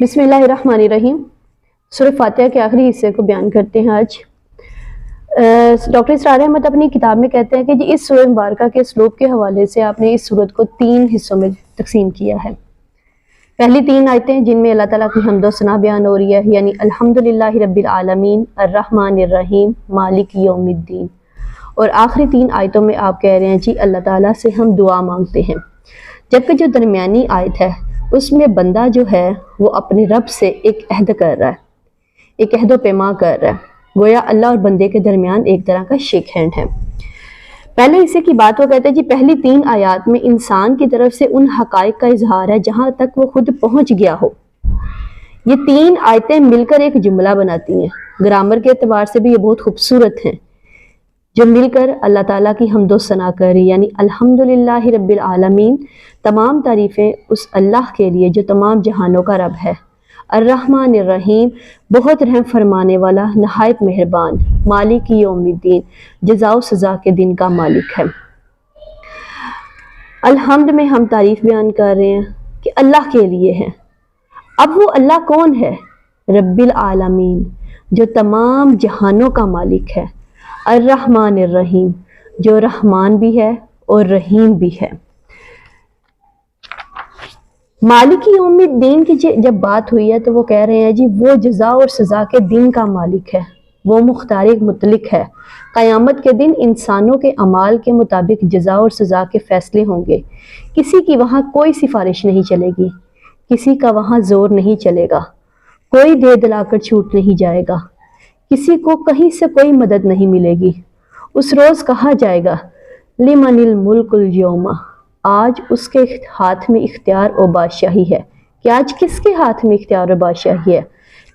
बिस्मिल्लाहिर्रहमानिर्रहीम। सूरह फातिहा के आखिरी हिस्से को बयान करते हैं आज। डॉक्टर इसरार अहमद अपनी किताब में कहते हैं कि जी इस सूरह मुबारका के स्लोप के हवाले से आपने इस सूरत को 3 हिस्सों में तकसीम किया है। पहली 3 आयतें जिनमें अल्लाह ताला की हम्द व सना बयान हो रही है, यानी अल्हम्दुलिल्लाहि रब्बिल आलमीन अर्रहमानिर रहीम मालिक यौमिद्दीन, और आखिरी 3 आयतों में आप कह रहे हैं जी अल्लाह ताला से हम दुआ मांगते हैं। जबकि जो दरमियानी आयत है उसमें बंदा जो है वो अपने रब से एक अहद कर रहा है, एक अहद व पैमा कर रहा है, गोया अल्लाह और बंदे के दरमियान एक तरह का शेक हैंड है। पहले हिस्से की बात वो कहते हैं जी पहली 3 आयात में इंसान की तरफ से उन हकाइक का इजहार है जहां तक वो खुद पहुंच गया हो। ये 3 आयतें मिलकर एक जुमला बनाती हैं। ग्रामर के एतबार से भी ये बहुत खूबसूरत हैं, जो मिलकर अल्लाह ताला की हम्द व सना कर रही, यानी अल्हम्दुलिल्लाहि रब्बिल आलमीन, तमाम तारीफ़ें उस अल्लाह के लिए जो तमाम जहानों का रब है। अर्रहमानिर रहीम, बहुत रहम फरमाने वाला, नहायत मेहरबान, मालिक यौमिद्दीन, जज़ा व सज़ा के दिन का मालिक है। अल्हम्द में हम तारीफ़ बयान कर रहे हैं कि अल्लाह के लिए है। अब वो अल्लाह कौन है? रब्बिल आलमीन, जो तमाम जहानों का मालिक है। अर्रहमानिर रहीम, जो रहमान भी है और रहीम भी है। मालिक यौमिद्दीन की जब बात हुई है तो वो कह रहे हैं जी वो जज़ा और सज़ा के दिन का मालिक है, वो मुख्तार मुतलिक है। क़यामत के दिन इंसानों के अमाल के मुताबिक जज़ा और सज़ा के फैसले होंगे। किसी की वहाँ कोई सिफारिश नहीं चलेगी, किसी का वहाँ जोर नहीं चलेगा, कोई दे दिलाकर छूट नहीं जाएगा, किसी को कहीं से कोई मदद नहीं मिलेगी। उस रोज़ कहा जाएगा लिमनिल मुल्कुल यौमा, आज उसके हाथ में इख्तियार और बादशाही है। कि आज किसके हाथ में इख्तियार और बादशाही है?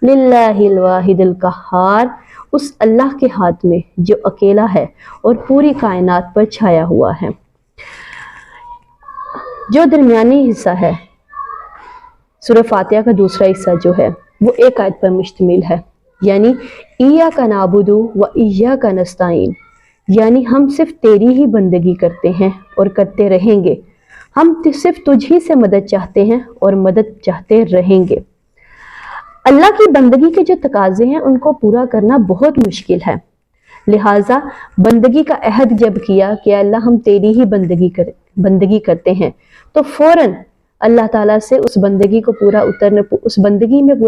लिल्लाहिल वाहिदिल कहार, उस अल्लाह के हाथ में जो अकेला है और पूरी कायनात पर छाया हुआ है। जो दरमियानी हिस्सा है सूरह फातिहा का दूसरा हिस्सा जो है वो एक आयत पर मुश्तमिल है, यानी इय्याका नअबुदु व इय्याका नस्तईन, यानी हम सिर्फ तेरी ही बंदगी करते हैं और करते रहेंगे। हम सिर्फ तुझ ही से मदद चाहते हैं और मदद चाहते रहेंगे। अल्लाह की बंदगी के जो तकाजे हैं उनको पूरा करना बहुत मुश्किल है, लिहाजा बंदगी का अहद जब किया कि अल्लाह हम तेरी ही बंदगी करते हैं, तो फौरन अल्लाह ताला से उस बंदगी में पूरा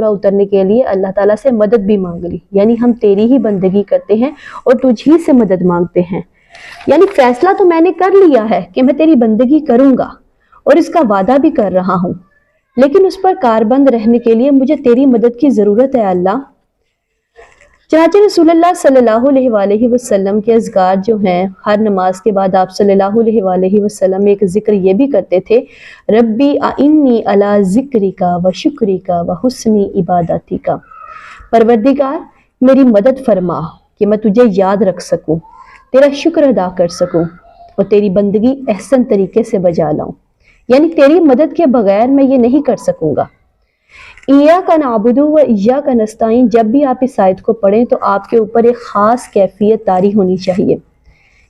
उतरने के लिए अल्लाह ताला से मदद भी मांग ली, यानी हम तेरी ही बंदगी करते हैं और तुझ ही से मदद मांगते हैं। यानी फैसला तो मैंने कर लिया है कि मैं तेरी बंदगी करूंगा और इसका वादा भी कर रहा हूं, लेकिन उस पर कारबंद रहने के लिए मुझे तेरी मदद की जरूरत है अल्लाह। चनाचे रसूलुल्लाह सल्लल्लाहु अलैहि वसल्लम के अज़कार जो हैं, हर नमाज के बाद आप सल्लल्लाहु अलैहि वसल्लम एक जिक्र ये भी करते थे, रब्बी आइन्नी अला ज़िक्रिका व शुक्रिका व हुस्नी इबादतिका, परवरदिगार मेरी मदद फरमा कि मैं तुझे याद रख सकूं, तेरा शुक्र अदा कर सकूं और तेरी बंदगी एहसन तरीके से बजा लाऊं। यानी तेरी मदद के बगैर मैं ये नहीं कर सकूंगा। इय्याका नअबुदु व इय्याका नस्तईन, जब भी आप इस आयत को पढ़ें तो आपके ऊपर एक ख़ास कैफियत तारी होनी चाहिए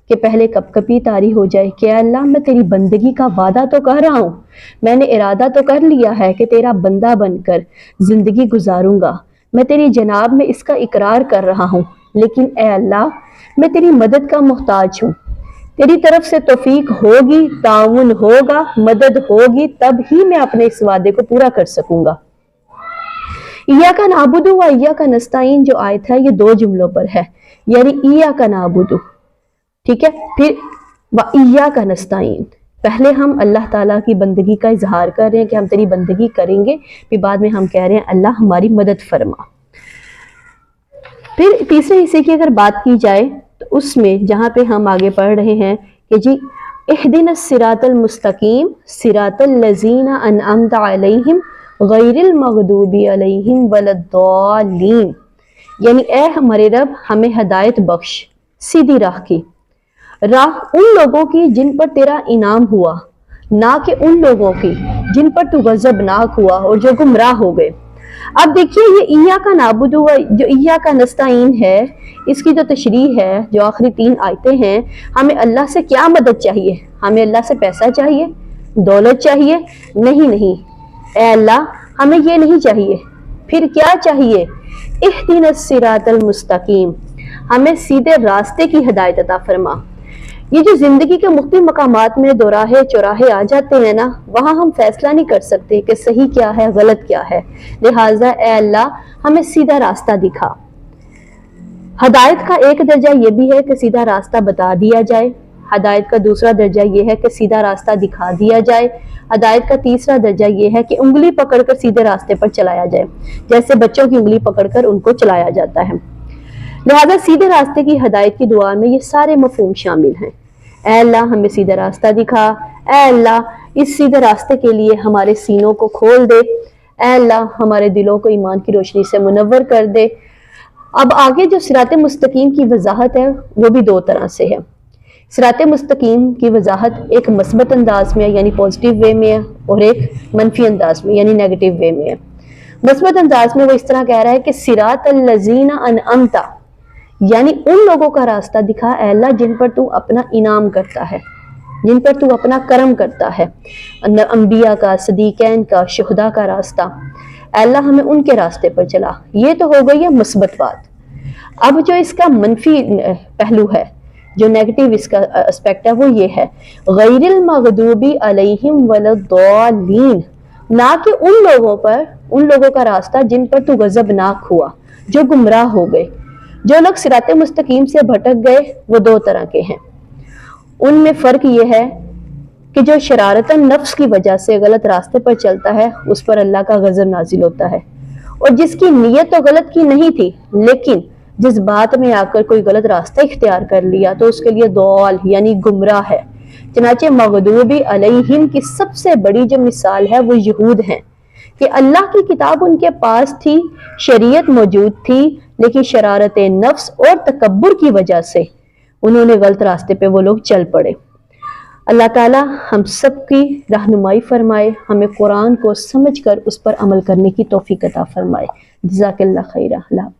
कि पहले कपकपी तारी हो जाए कि अल्लाह मैं तेरी बंदगी का वादा तो कर रहा हूँ, मैंने इरादा तो कर लिया है कि तेरा बंदा बनकर ज़िंदगी गुजारूंगा, मैं तेरी जनाब में इसका इकरार कर रहा हूँ, लेकिन ए अल्लाह मैं तेरी मदद का मोहताज हूँ। तेरी तरफ से तौफीक होगी, ताउन होगा, मदद होगी, तब ही मैं अपने इस वादे को पूरा कर सकूंगा। इय्याका नअबुदु व इय्याका नस्तईन जो आयत है ये 2 जुमलों पर है, यानी इय्याका नअबुदु, ठीक है, फिर व इय्याका नस्तईन। पहले हम अल्लाह ताला की बंदगी का इजहार कर रहे हैं कि हम तेरी बंदगी करेंगे, फिर बाद में हम कह रहे हैं अल्लाह हमारी मदद फरमा। फिर तीसरे हिस्से की अगर बात की जाए तो उसमें जहाँ पे हम आगे पढ़ रहे हैं कि जी इहदिनस सिरातल मुस्तकीम सिरातल लज़ीना अनअमता अलैहिम गैरिल मग़दूबी अलैहिम वलद्दालीन, यानी ए हमारे रब हमें हिदायत बख्श सीधी राह की, राह उन लोगों की जिन पर तेरा इनाम हुआ, ना कि उन लोगों की जिन पर तू गज़बनाक हुआ और जो गुमराह हो गए। अब देखिए ये इय्याका नअबुदु व जो इय्याका नस्तईन है, इसकी जो तशरीह है, जो आखिरी 3 आयतें हैं, हमें अल्लाह से क्या मदद चाहिए? हमें अल्लाह से पैसा चाहिए, दौलत चाहिए? नहीं, ए अल्लाह हमें ये नहीं चाहिए। फिर क्या चाहिए? इहदिनस सिरातल मुस्तकीम, हमें सीधे रास्ते की हिदायत अता फरमा। ये जो जिंदगी के मुख्तलिफ मकामात में दोराहे चौराहे आ जाते हैं ना, वहां हम फैसला नहीं कर सकते कि सही क्या है गलत क्या है। लिहाजा ए अल्लाह हमें सीधा रास्ता दिखा। हदायत का एक दर्जा ये भी है कि सीधा रास्ता बता दिया जाए, हदायत का दूसरा दर्जा ये है कि सीधा रास्ता दिखा दिया जाए, हदायत का तीसरा दर्जा ये है कि उंगली पकड़कर सीधे रास्ते पर चलाया जाए, जैसे बच्चों की उंगली पकड़कर उनको चलाया जाता है। लिहाजा सीधे रास्ते की हदायत की दुआ में ये सारे मफहूम शामिल हैं। ऐ अल्लाह हमें सीधा रास्ता दिखा, ऐ अल्लाह इस सीधे रास्ते के लिए हमारे सीनों को खोल दे, ऐ अल्लाह हमारे दिलों को ईमान की रोशनी से मुनव्वर कर दे। अब आगे जो सिरात मुस्तकीम की वजाहत है वो भी दो तरह से है। सिरात मुस्तकीम की वजाहत एक मस्बत अंदाज में यानी पॉजिटिव वे में है और एक मनफी अंदाज में यानी नेगेटिव वे में है। मस्बत अंदाज में वो इस तरह कह रहा है कि सिरात अल्लज़ीना अनअमता, यानी उन लोगों का रास्ता दिखा ऐ अल्लाह जिन पर तू अपना इनाम करता है, जिन पर तू अपना करम करता है, अंबिया का, सदीकैन का, शुहदा का रास्ता। ऐ अल्लाह हमें उनके रास्ते पर चला। ये तो हो गई है मुस्बत बात। अब जो इसका मनफी पहलू है, जो नेगेटिव इसका एस्पेक्ट है, वो ये है गैरिल मगदूबी अलैहिम वलद्दालीन, ना कि उन लोगों पर, उन लोगों का रास्ता जिन पर तू गजबनाक हुआ, जो गुमराह हो गए। जो लोग सिराते मुस्तकीम से भटक गए वो दो तरह के हैं। उनमें फर्क ये है कि जो शरारतन नफ्स की वजह से गलत रास्ते पर चलता है उस पर अल्लाह का गजब नाजिल होता है, और जिसकी नीयत तो गलत की नहीं थी लेकिन जिस बात में आकर कोई गलत रास्ता इख्तियार कर लिया तो उसके लिए दौल यानी गुमराह है। चनाचे मगदूबी अलैहिम की सबसे बड़ी जो मिसाल है वो यहूद हैं कि अल्लाह की किताब उनके पास थी, शरीयत मौजूद थी, लेकिन शरारत नफ्स और तकब्बुर की वजह से उन्होंने गलत रास्ते पे वो लोग चल पड़े। अल्लाह ताला हम सब की रहनुमाई फरमाए, हमें कुरान को समझकर उस पर अमल करने की तौफीक अता फरमाए। जज़ाकल्लाह खैरा।